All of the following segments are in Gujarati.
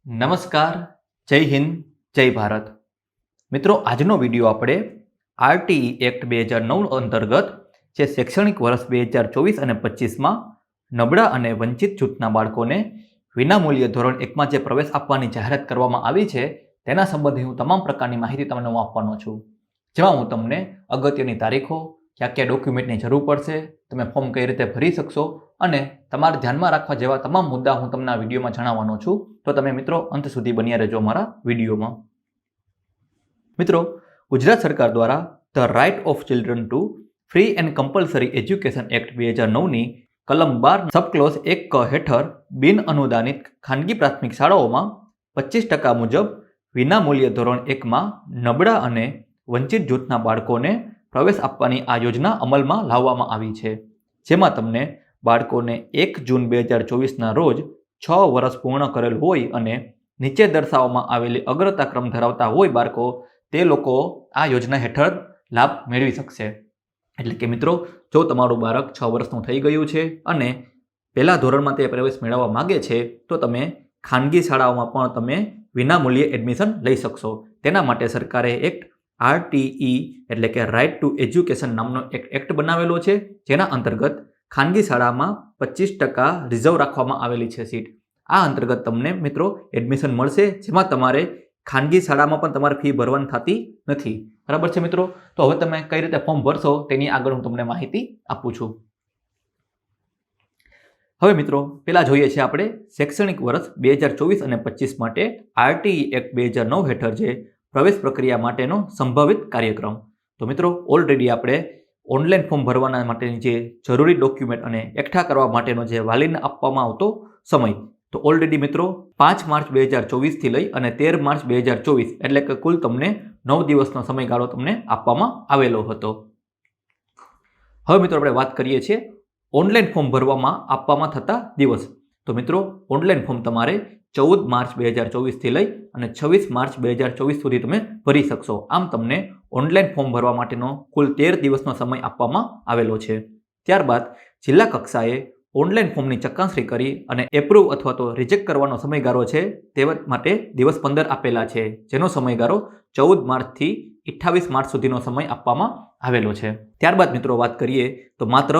નમસ્કાર, જય હિન્દ, જય ભારત. મિત્રો, આજનો વિડીયો આપણે આરટીઈ એક્ટ 2009 અંતર્ગત જે શૈક્ષણિક વર્ષ 2024 અને 25માં નબળા અને વંચિત જૂથના બાળકોને વિનામૂલ્યે ધોરણ 1માં જે પ્રવેશ આપવાની જાહેરાત કરવામાં આવી છે તેના સંબંધી હું તમામ પ્રકારની માહિતી તમને હું આપવાનો છું. જેમાં હું તમને અગત્યની તારીખો, ક્યાં ક્યાં ડોક્યુમેન્ટની જરૂર પડશે, તમે ફોર્મ કઈ રીતે ભરી શકશો અને તમારે ધ્યાનમાં રાખવા જેવા તમામ મુદ્દા હું તમને આ વિડીયોમાં જણાવવાનો છું. તો તમે મિત્રો અંત સુધી બન્યા રહેજો અમારા વિડીયોમાં. મિત્રો, ગુજરાત સરકાર દ્વારા the right of children to free and compulsory education act 2009ની કલમ 12 સબક્લોઝ 1 હેઠળ બિન અનુદાનિત ખાનગી પ્રાથમિક શાળાઓમાં 25% મુજબ વિનામૂલ્યે ધોરણ 1માં નબળા અને વંચિત જૂથના બાળકોને પ્રવેશ આપવાની આ યોજના અમલમાં લાવવામાં આવી છે. જેમાં તમને બાળકોને 1 જૂન 2024ના રોજ 6 વર્ષ પૂર્ણ કરેલ હોય અને નીચે દર્શાવવામાં આવેલી અગ્રતા ક્રમ ધરાવતા હોય બાળકો, તે લોકો આ યોજના હેઠળ લાભ મેળવી શકશે. એટલે કે મિત્રો, જો તમારું બાળક 6 વર્ષનું થઈ ગયું છે અને પહેલા ધોરણમાં તે પ્રવેશ મેળવવા માગે છે તો તમે ખાનગી શાળાઓમાં પણ તમે વિનામૂલ્યે એડમિશન લઈ શકશો. તેના માટે સરકારે એક્ટ આરટીઈ એટલે કે રાઇટ ટુ એજ્યુકેશન નામનો એક એક્ટ બનાવેલો છે, જેના અંતર્ગત ખાનગી શાળામાં 25% રિઝર્વ રાખવામાં આવેલી છે સીટ. આ અંતર્ગત તમને મિત્રો એડમિશન મળશે, જેમાં તમારે ખાનગી શાળામાં પણ તમારે ફી ભરવાની થતી નથી. બરાબર છે મિત્રો? તો હવે તમે કઈ રીતે ફોર્મ ભરશો તેની આગળ હું તમને માહિતી આપું છું. હવે મિત્રો, પહેલા જોઈએ છે આપણે શૈક્ષણિક વર્ષ 2024 અને 25 માટે આરટીઈ એક્ટ 2009 હેઠળ જે પ્રવેશ પ્રક્રિયા માટેનો સંભવિત કાર્યક્રમ. તો મિત્રો, ઓલરેડી આપણે ઓનલાઈન ફોર્મ ભરવાના માટેની જે જરૂરી ડોક્યુમેન્ટ અને એકઠા કરવા માટેનો જે વાલીને આપવામાં આવતો સમય, તો ઓલરેડી મિત્રો 5 માર્ચ 2024 થી લઈ અને 13 માર્ચ 2024 એટલે કે કુલ તમને 9 દિવસનો સમયગાળો તમને આપવામાં આવેલો હતો. હવે મિત્રો આપણે વાત કરીએ છીએ ઓનલાઈન ફોર્મ ભરવામાં આપવામાં થતા દિવસ. તો મિત્રો, ઓનલાઈન ફોર્મ તમારે 14 માર્ચ 2024 થી લઈ અને 26 માર્ચ 2024 સુધી તમે ભરી શકશો. આમ તમને ઓનલાઈન ફોર્મ ભરવા માટેનો કુલ 13 દિવસનો સમય આપવામાં આવેલો છે. ત્યારબાદ જિલ્લા કક્ષાએ ઓનલાઈન ફોર્મની ચકાસણી કરી અને એપ્રુવ અથવા તો રિજેક્ટ કરવાનો સમયગાળો છે તે માટે દિવસ 15 આપેલા છે, જેનો સમયગાળો 14 માર્ચથી 28 માર્ચ સુધીનો સમય આપવામાં આવેલો છે. ત્યારબાદ મિત્રો વાત કરીએ તો માત્ર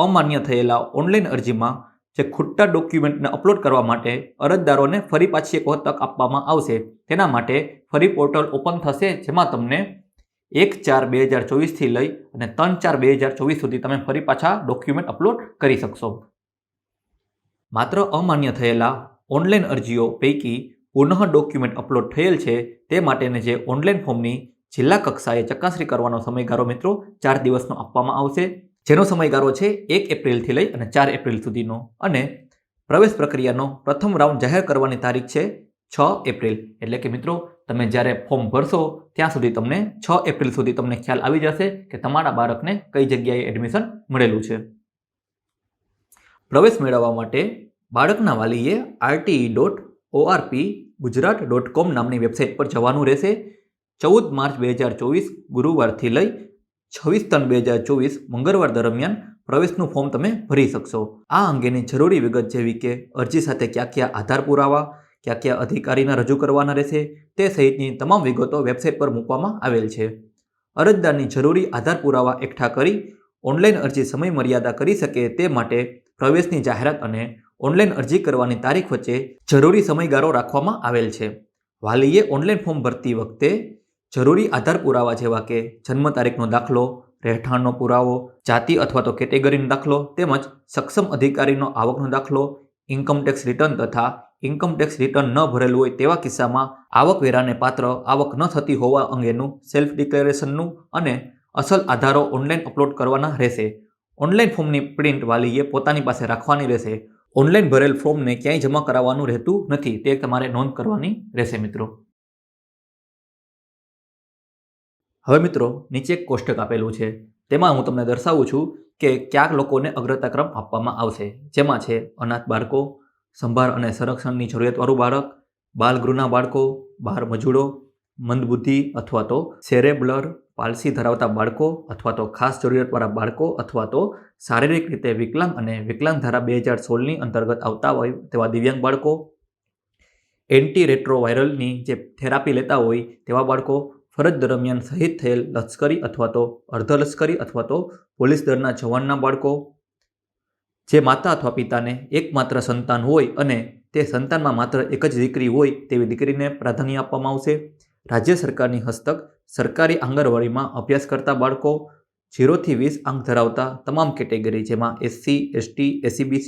અમાન્ય થયેલા ઓનલાઈન અરજીમાં જે ખોટા ડોક્યુમેન્ટને અપલોડ કરવા માટે અરજદારોને ફરી પાછી એક વખત તક આપવામાં આવશે. તેના માટે ફરી પોર્ટલ ઓપન થશે, જેમાં તમને 1/4/2024 થી લઈ અને 3/4/2024 સુધી તમે ફરી પાછા ડોક્યુમેન્ટ અપલોડ કરી શકશો. માત્ર અમાન્ય થયેલા ઓનલાઈન અરજીઓ પૈકી પુનઃ ડોક્યુમેન્ટ અપલોડ થયેલ છે તે માટેની જે ઓનલાઈન ફોર્મની જિલ્લા કક્ષાએ ચકાસણી કરવાનો સમયગાળો મિત્રો 4 દિવસનો આપવામાં આવશે, જેનો સમયગાળો છે 1 એપ્રિલથી લઈ અને 4 એપ્રિલ સુધીનો. અને પ્રવેશ પ્રક્રિયાનો પ્રથમ રાઉન્ડ જાહેર કરવાની તારીખ છે 6 એપ્રિલ. એટલે કે મિત્રો, તમે જ્યારે ફોર્મ ભરશો ત્યાં સુધી તમને 6 એપ્રિલ સુધી તમને ખ્યાલ આવી જશે કે તમારા બાળકને કઈ જગ્યાએ એડમિશન મળેલું છે. પ્રવેશ મેળવવા માટે બાળકના વાલીએ rte.orp.gujarat.com નામની વેબસાઇટ પર જવાનું રહેશે. 14 માર્ચ 2024 ગુરુવારથી લઈ 26/3/2024 મંગળવાર દરમિયાન પ્રવેશનું ફોર્મ તમે ભરી શકશો. આ અંગેની જરૂરી વિગત જેવી કે અરજી સાથે ક્યાં ક્યાં આધાર પુરાવા, ક્યાં ક્યાં અધિકારીને રજૂ કરવાના રહેશે તે સહિતની તમામ વિગતો વેબસાઇટ પર મૂકવામાં આવેલ છે. અરજદારની જરૂરી આધાર પુરાવા એકઠા કરી ઓનલાઈન અરજી સમય મર્યાદા કરી શકે તે માટે પ્રવેશની જાહેરાત અને ઓનલાઈન અરજી કરવાની તારીખ વચ્ચે જરૂરી સમયગાળો રાખવામાં આવેલ છે. વાલીએ ઓનલાઈન ફોર્મ ભરતી વખતે જરૂરી આધાર પુરાવા જેવા કે જન્મ તારીખનો દાખલો, રહેઠાણનો પુરાવો, જાતિ અથવા તો કેટેગરીનો દાખલો તેમજ સક્ષમ અધિકારીનો આવકનો દાખલો, ઇન્કમટેક્સ રિટર્ન તથા ઇન્કમટેક્સ રિટર્ન ન ભરેલું હોય તેવા કિસ્સામાં આવકવેરાને પાત્ર આવક ન થતી હોવા અંગેનું સેલ્ફ ડિક્લેરેશનનું અને અસલ આધારો ઓનલાઈન અપલોડ કરવાના રહેશે. ઓનલાઈન ફોર્મની પ્રિન્ટ વાલીએ પોતાની પાસે રાખવાની રહેશે. ઓનલાઈન ભરેલ ફોર્મને ક્યાંય જમા કરાવવાનું રહેતું નથી, તે તમારે નોંધ કરવાની રહેશે મિત્રો. હવે મિત્રો, નીચે એક કોષ્ટક આપેલું છે, તેમાં હું તમને દર્શાવું છું કે કયા લોકોને અગ્રતા ક્રમ આપવામાં આવશે. જેમાં છે અનાથ બાળકો, સંભાળ અને સંરક્ષણની જરૂરિયાતવાળું બાળક, બાલગૃહના બાળકો, બાળ મજૂરો, મંદબુદ્ધિ અથવા તો સેરેબ્રલ પાલ્સી ધરાવતા બાળકો અથવા તો ખાસ જરૂરિયાતવાળા બાળકો અથવા તો શારીરિક રીતે વિકલાંગ અને વિકલાંગ ધારા 2016ની અંતર્ગત આવતા હોય તેવા દિવ્યાંગ બાળકો, એન્ટી રેટ્રોવાયરલની જે થેરાપી લેતા હોય તેવા બાળકો, ફરજ દરમિયાન શહીદ થયેલ લશ્કરી અથવા તો અર્ધલશ્કરી અથવા તો પોલીસ દળના જવાનના બાળકો, જે માતા અથવા પિતાને એકમાત્ર સંતાન હોય અને તે સંતાનમાં માત્ર એક જ દીકરી હોય તેવી દીકરીને પ્રાધાન્ય આપવામાં આવશે. રાજ્ય સરકારની હસ્તક સરકારી આંગણવાડીમાં અભ્યાસ કરતા બાળકો, 0 થી 20 આંક ધરાવતા તમામ કેટેગરી જેમાં SC, ST, SCBC,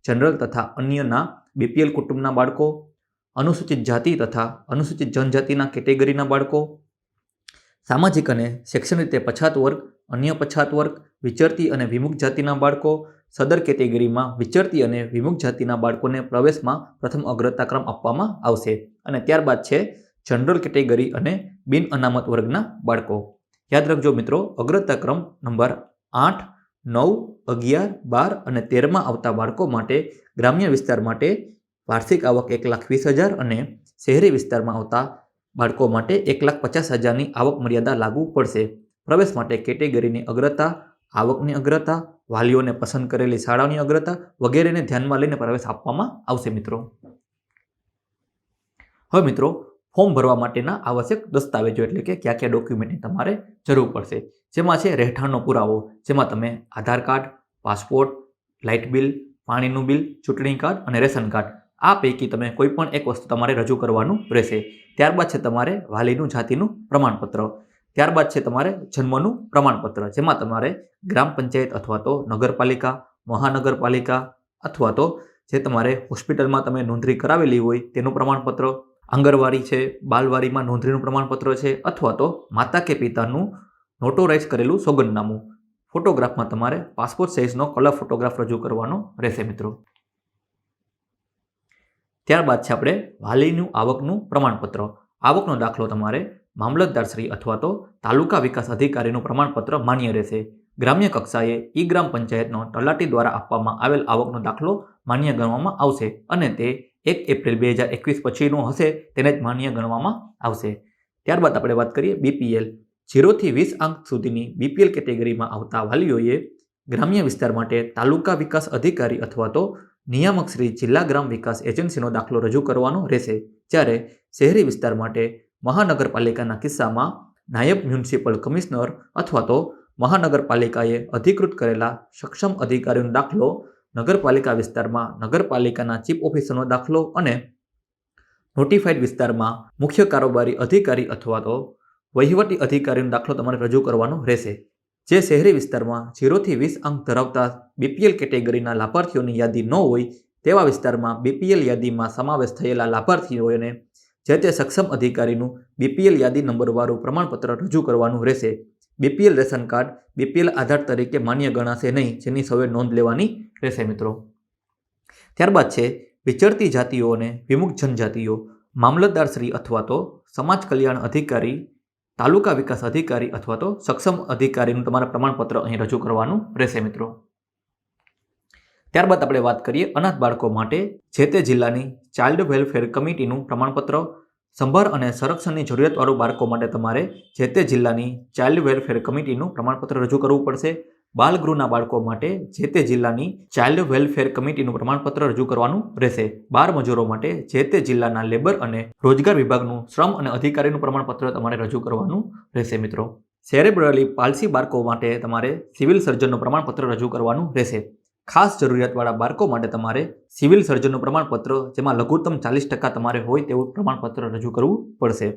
જનરલ તથા અન્યના BPL કુટુંબના બાળકો, અનુસૂચિત જાતિ તથા અનુસૂચિત જનજાતિના કેટેગરીના બાળકો, સામાજિક અને શૈક્ષણિક રીતે પછાત વર્ગ, અન્ય પછાત વર્ગ, વિચરતી અને વિમુખ જાતિના બાળકો, સદર કેટેગરીમાં વિચરતી અને વિમુખ જાતિના બાળકોને પ્રવેશમાં પ્રથમ અગ્રતાક્રમ આપવામાં આવશે. અને ત્યારબાદ છે જનરલ કેટેગરી અને બિન અનામત વર્ગના બાળકો. યાદ રાખજો મિત્રો, અગ્રતાક્રમ નંબર 8, 9, 11, 12 અને 13માં આવતા બાળકો માટે ગ્રામ્ય વિસ્તાર માટે વાર્ષિક આવક 1,20,000 અને શહેરી વિસ્તારમાં આવતા બાળકો માટે 1,50,000ની આવક મર્યાદા લાગુ પડશે. પ્રવેશ માટે કેટેગરીની અગ્રતા, આવકની અગ્રતા, વાલીઓને પસંદ કરેલી શાળાની અગ્રતા વગેરેને ધ્યાનમાં લઈને પ્રવેશ આપવામાં આવશે મિત્રો. હવે મિત્રો, ફોર્મ ભરવા માટેના આવશ્યક દસ્તાવેજો એટલે કે કયા કયા ડોક્યુમેન્ટની તમારે જરૂર પડશે, જેમાં છે રહેઠાણનો પુરાવો, જેમાં તમે આધાર કાર્ડ, પાસપોર્ટ, લાઇટ બિલ, પાણીનું બિલ, ચૂંટણી કાર્ડ અને રેશન કાર્ડ, આ પૈકી તમે કોઈ પણ એક વસ્તુ તમારે રજૂ કરવાનું રહેશે. ત્યારબાદ છે તમારે વાલીનું જાતિનું પ્રમાણપત્ર, ત્યારબાદ છે તમારે જન્મનું પ્રમાણપત્ર, જેમાં તમારે ગ્રામ પંચાયત અથવા તો નગરપાલિકા, મહાનગરપાલિકા અથવા તો જે તમારે હોસ્પિટલમાં તમે નોંધણી કરાવેલી હોય તેનું પ્રમાણપત્ર, આંગણવાડી છે, બાલવાડીમાં નોંધણીનું પ્રમાણપત્ર છે, અથવા તો માતા કે પિતાનું નોટોરાઇઝ કરેલું સોગંદનામું. ફોટોગ્રાફમાં તમારે પાસપોર્ટ સાઇઝનો કલર ફોટોગ્રાફ રજૂ કરવાનો રહેશે મિત્રો. ત્યારબાદ છે આપણે વાલીનું આવકનું પ્રમાણપત્ર. આવકનો દાખલો તમારે મામલતદારશ્રી અથવા તો તાલુકા વિકાસ અધિકારીનું પ્રમાણપત્ર માન્ય રહેશે. ગ્રામ્ય કક્ષાએ ઈ ગ્રામ પંચાયતનો તલાટી દ્વારા આપવામાં આવેલ આવકનો દાખલો માન્ય ગણવામાં આવશે અને તે 1 એપ્રિલ 2021 પછીનો હશે તેને જ માન્ય ગણવામાં આવશે. ત્યારબાદ આપણે વાત કરીએ BPL. 0 થી 20 આંક સુધીની BPL કેટેગરીમાં આવતા વાલીઓએ ગ્રામ્ય વિસ્તાર માટે તાલુકા વિકાસ અધિકારી અથવા તો નિયામક શ્રી જિલ્લા ગ્રામ વિકાસ એજન્સીનો દાખલો રજૂ કરવાનો રહેશે. જ્યારે શહેરી વિસ્તાર માટે મહાનગરપાલિકાના કિસ્સામાં નાયબ મ્યુનિસિપલ કમિશનર અથવા તો મહાનગરપાલિકાએ અધિકૃત કરેલા સક્ષમ અધિકારીનો દાખલો, નગરપાલિકા વિસ્તારમાં નગરપાલિકાના ચીફ ઓફિસરનો દાખલો અને નોટિફાઈડ વિસ્તારમાં મુખ્ય કારોબારી અધિકારી અથવા તો વહીવટી અધિકારીનો દાખલો તમારે રજૂ કરવાનો રહેશે. જે શહેરી વિસ્તારમાં 0 થી 20 અંક ધરાવતા BPL કેટેગરીના લાભાર્થીઓની યાદી ન હોય તેવા વિસ્તારમાં BPL યાદીમાં સમાવેશ થયેલા લાભાર્થીઓને જે તે સક્ષમ અધિકારીનું BPL યાદી નંબરવાળું પ્રમાણપત્ર રજૂ કરવાનું રહેશે. BPL રેશન કાર્ડ BPL આધાર તરીકે માન્ય ગણાશે નહીં, જેની સૌએ નોંધ લેવાની રહેશે મિત્રો. ત્યારબાદ છે વિચરતી જાતિઓ અને વિમુખ જનજાતિઓ. મામલતદારશ્રી અથવા તો સમાજ કલ્યાણ અધિકારી, તાલુકા વિકાસ અધિકારી અથવા તો સક્ષમ અધિકારીનું તમારે પ્રમાણપત્ર અહીં રજૂ કરવાનું રહેશે મિત્રો. ત્યારબાદ આપણે વાત કરીએ અનાથ બાળકો માટે જે તે જિલ્લાની ચાઇલ્ડ વેલફેર કમિટીનું પ્રમાણપત્ર. સંભાળ અને સંરક્ષણની જરૂરિયાતવાળા બાળકો માટે તમારે જે તે જિલ્લાની ચાઇલ્ડ વેલફેર કમિટીનું પ્રમાણપત્ર રજૂ કરવું પડશે. બાલગૃહના બાળકો માટે જે તે જિલ્લાની ચાઇલ્ડ વેલફેર કમિટીનું પ્રમાણપત્ર રજૂ કરવાનું રહેશે. બાળ મજૂરો માટે જે તે જિલ્લાના લેબર અને રોજગાર વિભાગનું શ્રમ અને અધિકારીનું પ્રમાણપત્ર તમારે રજૂ કરવાનું રહેશે મિત્રો. સેરેબ્રલી પાલ્સી બાળકો માટે તમારે સિવિલ સર્જનનું પ્રમાણપત્ર રજૂ કરવાનું રહેશે. ખાસ જરૂરિયાતવાળા બાળકો માટે તમારે સિવિલ સર્જનનું પ્રમાણપત્ર, જેમાં લઘુત્તમ 40% તમારે હોય તેવું પ્રમાણપત્ર રજૂ કરવું પડશે.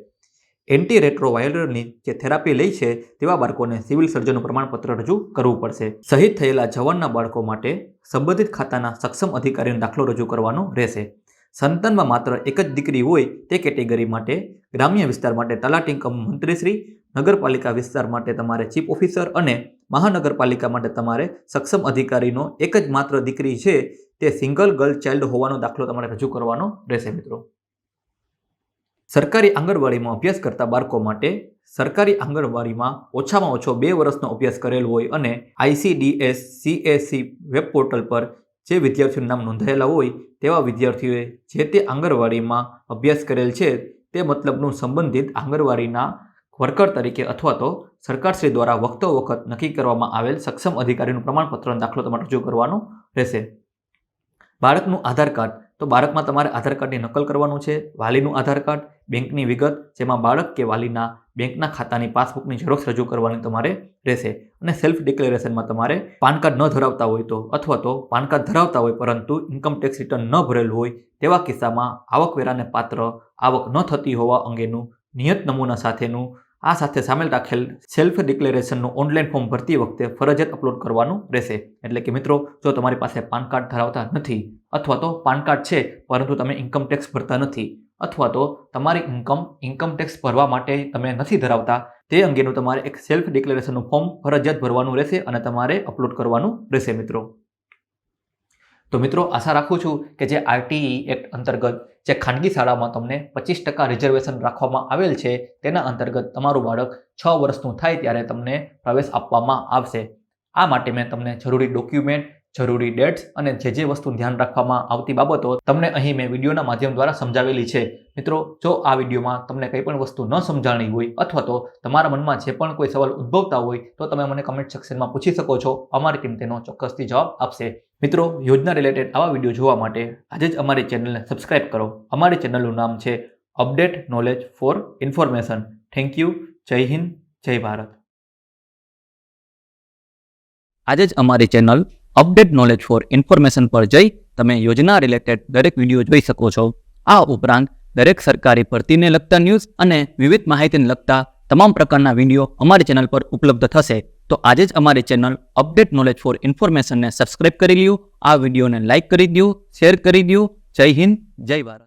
એન્ટી રેટ્રોવાયરલની જે થેરાપી લે છે તેવા બાળકોને સિવિલ સર્જનનું પ્રમાણપત્ર રજૂ કરવું પડશે. શહીદ થયેલા જવાનના બાળકો માટે સંબંધિત ખાતાના સક્ષમ અધિકારીનો દાખલો રજૂ કરવાનો રહેશે. સંતાનમાં માત્ર એક જ દીકરી હોય તે કેટેગરી માટે ગ્રામ્ય વિસ્તાર માટે તલાટી કમ મંત્રીશ્રી, નગરપાલિકા વિસ્તાર માટે તમારે ચીફ ઓફિસર અને મહાનગરપાલિકા માટે તમારે સક્ષમ અધિકારીનો એક જ માત્ર દીકરી છે તે સિંગલ ગર્લ ચાઇલ્ડ હોવાનો દાખલો તમારે રજૂ કરવાનો રહેશે મિત્રો. સરકારી આંગણવાડીમાં અભ્યાસ કરતા બાળકો માટે સરકારી આંગણવાડીમાં ઓછામાં ઓછો 2 વર્ષનો અભ્યાસ કરેલ હોય અને ICDS CAC વેબ પોર્ટલ પર જે વિદ્યાર્થીઓનું નામ નોંધાયેલા હોય તેવા વિદ્યાર્થીઓએ જે તે આંગણવાડીમાં અભ્યાસ કરેલ છે તે મતલબનું સંબંધિત આંગણવાડીના વર્કર તરીકે અથવા તો સરકારશ્રી દ્વારા વખતો વખત નક્કી કરવામાં આવેલ સક્ષમ અધિકારીનું પ્રમાણપત્રનો દાખલો તમારે રજૂ કરવાનો રહેશે. બાળકનું આધાર કાર્ડ તો બાળકમાં તમારે આધાર કાર્ડની નકલ કરવાનું છે, વાલીનું આધાર કાર્ડ, બેંકની વિગત જેમાં બાળક કે વાલીના બેંકના ખાતાની પાસબુકની ઝેરોક્ષ રજૂ કરવાની તમારે રહેશે અને સેલ્ફ ડિક્લેરેશનમાં તમારે પાન કાર્ડ ન ધરાવતા હોય તો અથવા તો પાન કાર્ડ ધરાવતા હોય પરંતુ ઇન્કમ ટેક્સ રિટર્ન ન ભરેલું હોય તેવા કિસ્સામાં આવકવેરાને પાત્ર આવક ન થતી હોવા અંગેનું નિયત નમૂના સાથેનું આ સાથે સામેલ રાખેલ સેલ્ફ ડિક્લેરેશનનું ઓનલાઈન ફોર્મ ભરતી વખતે ફરજિયાત અપલોડ કરવાનું રહેશે. એટલે કે મિત્રો, જો તમારી પાસે પાન કાર્ડ ધરાવતા નથી અથવા તો પાન કાર્ડ છે પરંતુ તમે ઇન્કમ ટેક્સ ભરતા નથી અથવા તો તમારી ઇન્કમ ટેક્સ ભરવા માટે તમે નથી ધરાવતા તે અંગેનું તમારે એક સેલ્ફ ડિક્લેરેશનનું ફોર્મ ફરજિયાત ભરવાનું રહેશે અને તમારે અપલોડ કરવાનું રહેશે મિત્રો. તો મિત્રો, આશા રાખું છું કે જે આરટીઈ એક્ટ અંતર્ગત જે ખાનગી શાળામાં તમને 25% રિઝર્વેશન રાખવામાં આવેલ છે તેના અંતર્ગત તમારું બાળક 6 વર્ષનું થાય ત્યારે તમને પ્રવેશ આપવામાં આવશે. આ માટે મેં તમને જરૂરી ડોક્યુમેન્ટ, જરૂરી ડેટ્સ અને જે વસ્તુ ધ્યાન રાખવામાં આવતી બાબતો તમને અહીં મેં વિડીયોના માધ્યમ દ્વારા સમજાવેલી છે. મિત્રો, જો આ વિડીયોમાં તમને કંઈ પણ વસ્તુ ન સમજાણી હોય અથવા તો તમારા મનમાં જે પણ કોઈ સવાલ ઉદ્ભવતા હોય તો તમે મને કમેન્ટ સેક્શનમાં પૂછી શકો છો. અમારી ટીમ તેનો ચોક્કસથી જવાબ આપશે. મિત્રો, યોજના રિલેટેડ આવા વિડીયો જોવા માટે આજે જ અમારી ચેનલને સબસ્ક્રાઇબ કરો. અમારી ચેનલનું નામ છે update knowledge four information. Thank you. જય હિન્દ, જય ભારત. આજે જ અમારી channel update knowledge four information પર જઈ તમે યોજના રિલેટેડ દરેક વિડીયો જોઈ શકો છો. આ ઉપરાંત દરેક સરકારી ભરતીને લગતા ન્યૂઝ અને વિવિધ માહિતીને લગતા તમામ પ્રકારના વિડીયો અમારી ચેનલ પર ઉપલબ્ધ થશે. તો આજે જ અમારી ચેનલ અપડેટ નોલેજ ફોર ઇન્ફોર્મેશનને સબસ્ક્રાઇબ કરી લ્યો, આ વિડીયોને લાઇક કરી દો, શેર કરી દો. જય હિન્દ, જય ભારત.